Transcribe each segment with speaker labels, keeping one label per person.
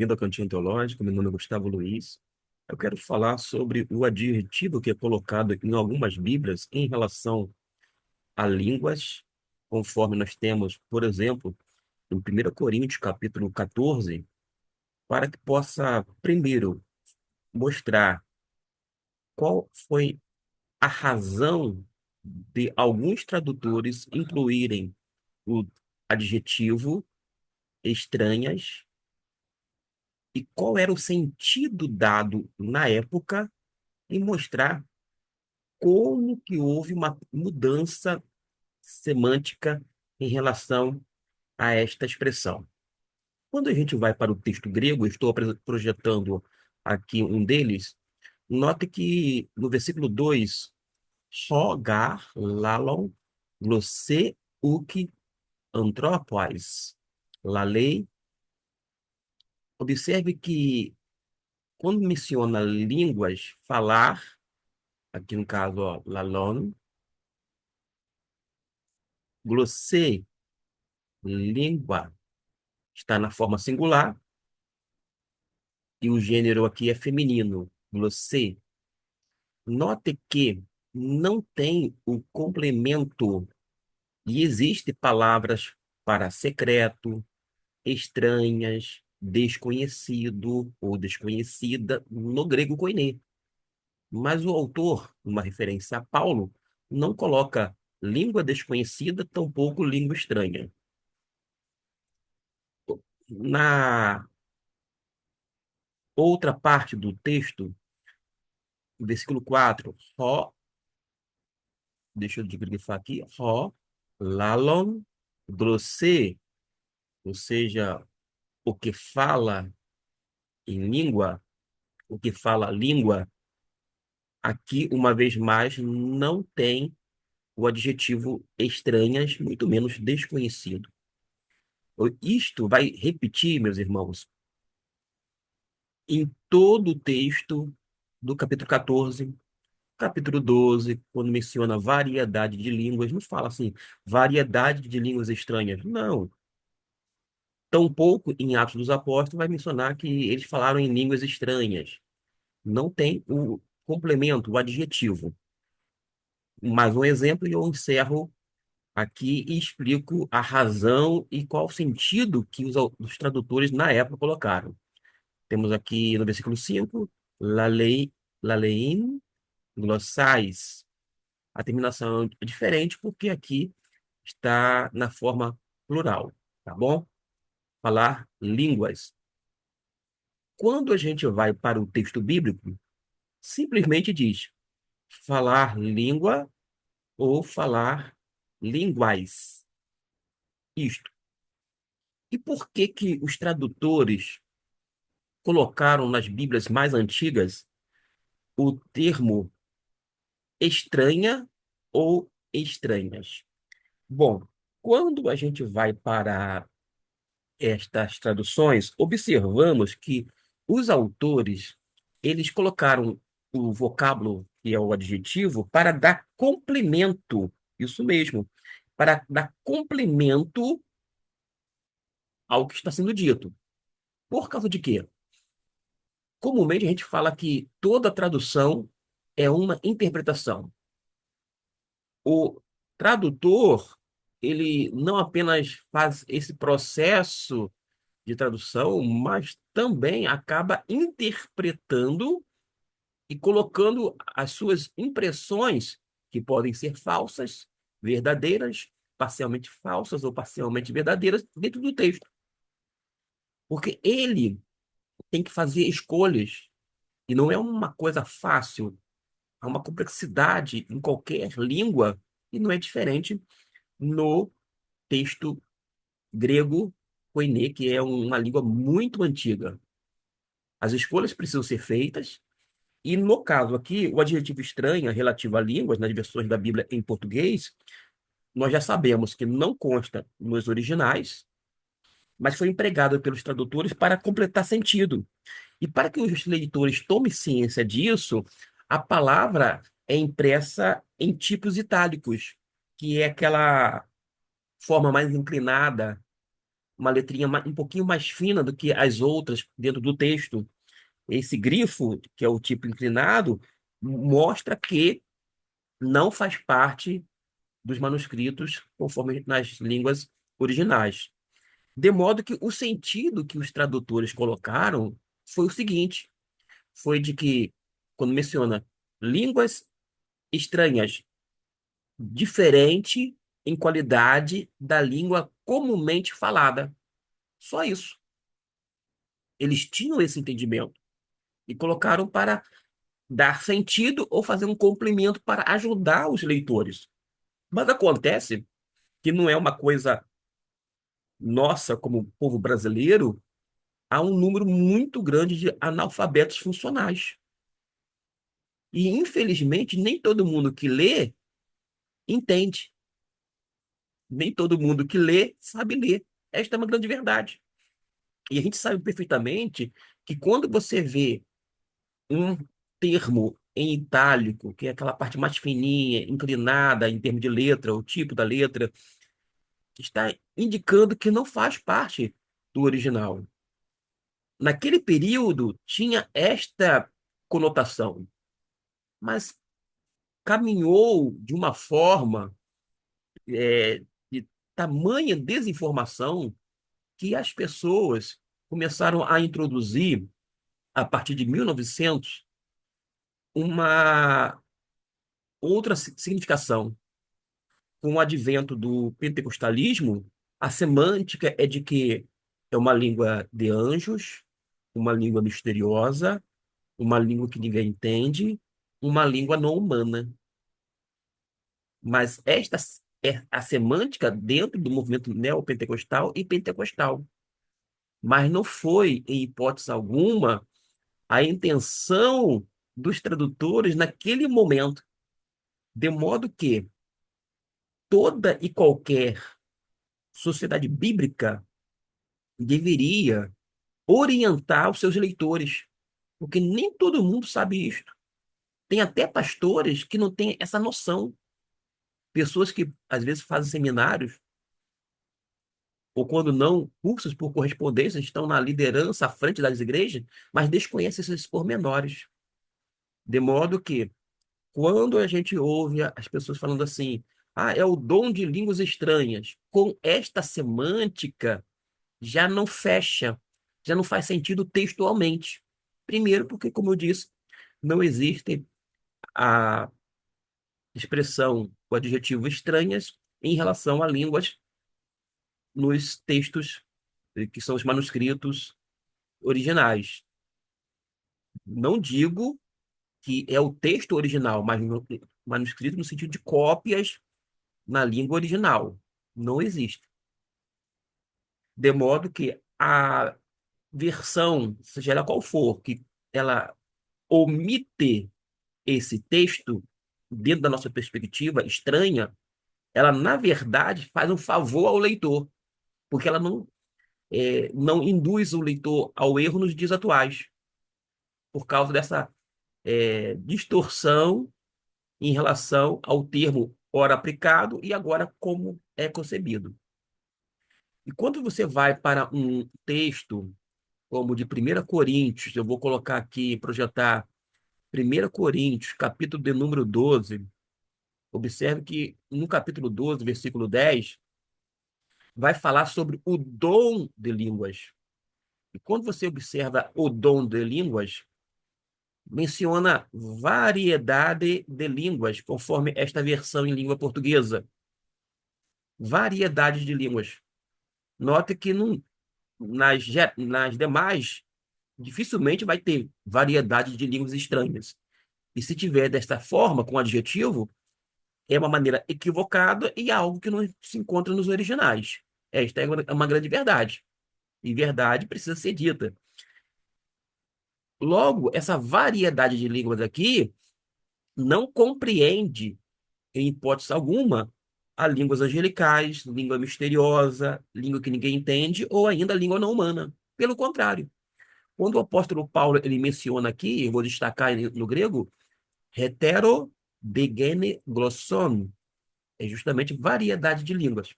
Speaker 1: Bem-vindo ao Cantinho Teológico, meu nome é Gustavo Luiz. Eu quero falar sobre o adjetivo que é colocado em algumas Bíblias em relação a línguas, conforme nós temos, por exemplo, em 1 Coríntios, capítulo 14, para que possa, primeiro, mostrar qual foi a razão de alguns tradutores incluírem o adjetivo estranhas e qual era o sentido dado na época e mostrar como que houve uma mudança semântica em relação a esta expressão. Quando a gente vai para o texto grego, eu estou projetando aqui um deles, note que no versículo 2, rogar, lalon, glossê, uki, antropos, lalei. Observe que quando menciona línguas, falar, aqui no caso, ó, lalon, glossê, língua, está na forma singular e o gênero aqui é feminino, você. Note que não tem o complemento e existe palavras para secreto, estranhas, desconhecido ou desconhecida no grego koiné. Mas o autor, uma referência a Paulo, não coloca língua desconhecida, tampouco língua estranha. Na outra parte do texto, versículo 4, deixa eu grifar aqui, lalon, glossê, ou seja, o que fala em língua, o que fala língua, aqui, uma vez mais, não tem o adjetivo estranhas, muito menos desconhecido. Isto vai repetir, meus irmãos, em todo o texto do capítulo 14, capítulo 12, quando menciona variedade de línguas, não fala assim, variedade de línguas estranhas. Não. Tampouco em Atos dos Apóstolos vai mencionar que eles falaram em línguas estranhas. Não tem o complemento, o adjetivo. Mais um exemplo e eu encerro aqui e explico a razão e qual o sentido que os tradutores na época colocaram. Temos aqui no versículo 5, lalein, glossais. A terminação é diferente porque aqui está na forma plural, tá bom? Falar línguas. Quando a gente vai para o texto bíblico, simplesmente diz falar língua ou falar linguais. Isto. E por que que os tradutores colocaram nas Bíblias mais antigas o termo estranha ou estranhas? Bom, quando a gente vai para estas traduções, observamos que os autores, eles colocaram o vocábulo, que é o adjetivo, para dar complemento, isso mesmo, para dar complemento ao que está sendo dito. Por causa de quê? Comumente a gente fala que toda tradução é uma interpretação. O tradutor, ele não apenas faz esse processo de tradução, mas também acaba interpretando e colocando as suas impressões, que podem ser falsas, verdadeiras, parcialmente falsas ou parcialmente verdadeiras, dentro do texto. Porque ele tem que fazer escolhas, e não é uma coisa fácil, há uma complexidade em qualquer língua, e não é diferente no texto grego koiné, que é uma língua muito antiga. As escolhas precisam ser feitas, e no caso aqui, o adjetivo estranha relativo a línguas, nas versões da Bíblia em português, nós já sabemos que não consta nos originais, mas foi empregado pelos tradutores para completar sentido. E para que os leitores tomem ciência disso, a palavra é impressa em tipos itálicos, que é aquela forma mais inclinada, uma letrinha um pouquinho mais fina do que as outras dentro do texto. Esse grifo, que é o tipo inclinado, mostra que não faz parte dos manuscritos conforme nas línguas originais. De modo que o sentido que os tradutores colocaram foi o seguinte: foi de que, quando menciona línguas estranhas, diferente em qualidade da língua comumente falada. Só isso. Eles tinham esse entendimento e colocaram para dar sentido ou fazer um complemento para ajudar os leitores. Mas acontece que não é uma coisa nossa, como povo brasileiro, há um número muito grande de analfabetos funcionais. E, infelizmente, nem todo mundo que lê entende. Nem todo mundo que lê sabe ler. Esta é uma grande verdade. E a gente sabe perfeitamente que quando você vê um termo em itálico, que é aquela parte mais fininha, inclinada em termos de letra, o tipo da letra, está indicando que não faz parte do original. Naquele período tinha esta conotação, mas caminhou de uma forma de tamanha desinformação que as pessoas começaram a introduzir, a partir de 1900, uma outra significação. Com o advento do pentecostalismo, a semântica é de que é uma língua de anjos, uma língua misteriosa, uma língua que ninguém entende, uma língua não humana. Mas esta é a semântica dentro do movimento neopentecostal e pentecostal. Mas não foi, em hipótese alguma, a intenção dos tradutores naquele momento, de modo que toda e qualquer sociedade bíblica deveria orientar os seus leitores, porque nem todo mundo sabe isto. Tem até pastores que não têm essa noção. Pessoas que às vezes fazem seminários, ou quando não, cursos por correspondência, estão na liderança à frente das igrejas, mas desconhecem esses pormenores. De modo que, quando a gente ouve as pessoas falando assim, ah, é o dom de línguas estranhas, com esta semântica, já não fecha, já não faz sentido textualmente. Primeiro, porque, como eu disse, não existe a expressão, o adjetivo estranhas em relação a línguas nos textos que são os manuscritos originais. Não digo que é o texto original, mas manuscrito no sentido de cópias na língua original. Não existe. De modo que a versão, seja ela qual for, que ela omite esse texto dentro da nossa perspectiva estranha, ela, na verdade, faz um favor ao leitor, porque ela não induz o leitor ao erro nos dias atuais, por causa dessa distorção em relação ao termo ora aplicado e agora como é concebido. E quando você vai para um texto como de 1 Coríntios, eu vou colocar aqui, projetar 1 Coríntios, capítulo de número 12. Observe que no capítulo 12, versículo 10, vai falar sobre o dom de línguas. E quando você observa o dom de línguas, menciona variedade de línguas, conforme esta versão em língua portuguesa. Variedade de línguas. Note que nas demais, dificilmente vai ter variedade de línguas estranhas. E se tiver desta forma, com adjetivo, é uma maneira equivocada e algo que não se encontra nos originais. Esta é uma grande verdade. E verdade precisa ser dita. Logo, essa variedade de línguas aqui não compreende, em hipótese alguma, a línguas angelicais, língua misteriosa, língua que ninguém entende, ou ainda a língua não humana. Pelo contrário, quando o apóstolo Paulo ele menciona aqui, eu vou destacar no grego, hetero degene glosson, é justamente variedade de línguas.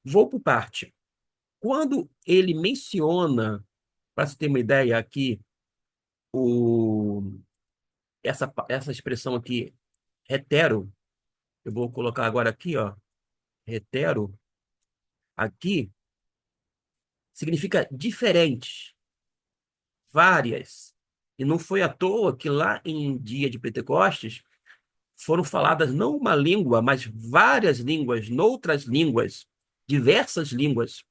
Speaker 1: Vou por parte. quando ele menciona, para você ter uma ideia aqui, o, essa expressão aqui, hetero, eu vou colocar agora aqui, ó, hetero, aqui, significa diferentes, várias. E não foi à toa que lá em dia de Pentecostes foram faladas não uma língua, mas várias línguas, noutras línguas, diversas línguas.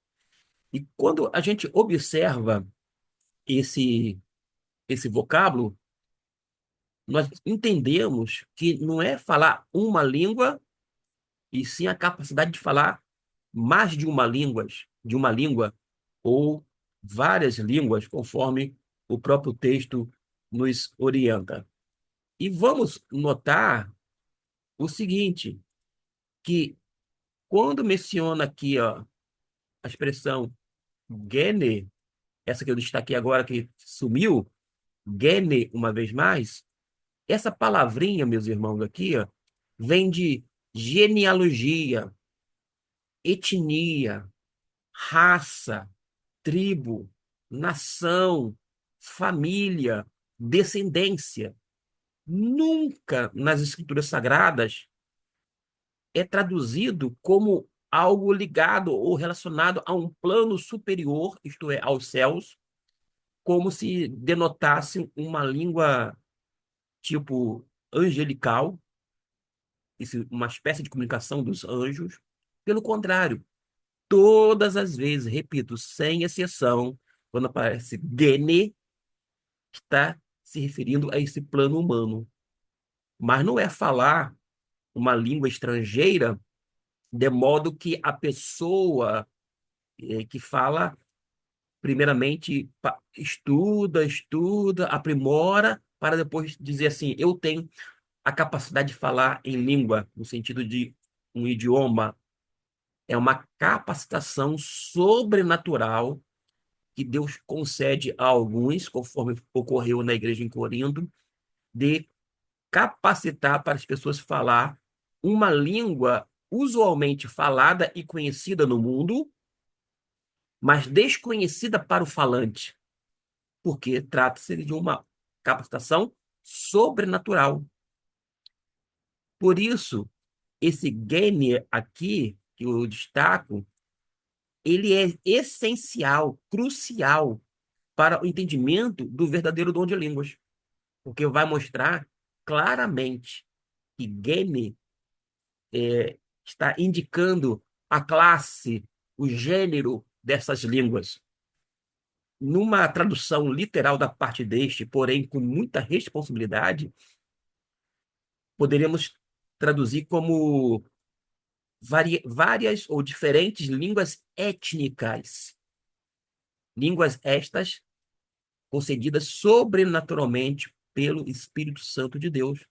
Speaker 1: E quando a gente observa esse, esse vocábulo, nós entendemos que não é falar uma língua, e sim a capacidade de falar mais de uma língua ou várias línguas, conforme o próprio texto nos orienta. E vamos notar o seguinte, que quando menciona aqui, ó, a expressão gene, essa que eu destaquei agora que sumiu, gene uma vez mais, essa palavrinha, meus irmãos, aqui, ó, vem de genealogia, etnia, raça, tribo, nação, família, descendência. Nunca nas escrituras sagradas é traduzido como algo ligado ou relacionado a um plano superior, isto é, aos céus, como se denotasse uma língua tipo angelical, uma espécie de comunicação dos anjos. Pelo contrário, todas as vezes, repito, sem exceção, quando aparece Gene, está se referindo a esse plano humano. Mas não é falar uma língua estrangeira de modo que a pessoa que fala, primeiramente, estuda, aprimora, para depois dizer assim: eu tenho a capacidade de falar em língua, no sentido de um idioma. É uma capacitação sobrenatural que Deus concede a alguns, conforme ocorreu na igreja em Corinto, de capacitar para as pessoas falar uma língua usualmente falada e conhecida no mundo, mas desconhecida para o falante, porque trata-se de uma capacitação sobrenatural. Por isso, esse gene aqui, que eu destaco, ele é essencial, crucial para o entendimento do verdadeiro dom de línguas, porque vai mostrar claramente que gene está indicando a classe, o gênero dessas línguas. Numa tradução literal da parte deste, porém com muita responsabilidade, poderíamos traduzir como várias ou diferentes línguas étnicas. Línguas estas concedidas sobrenaturalmente pelo Espírito Santo de Deus.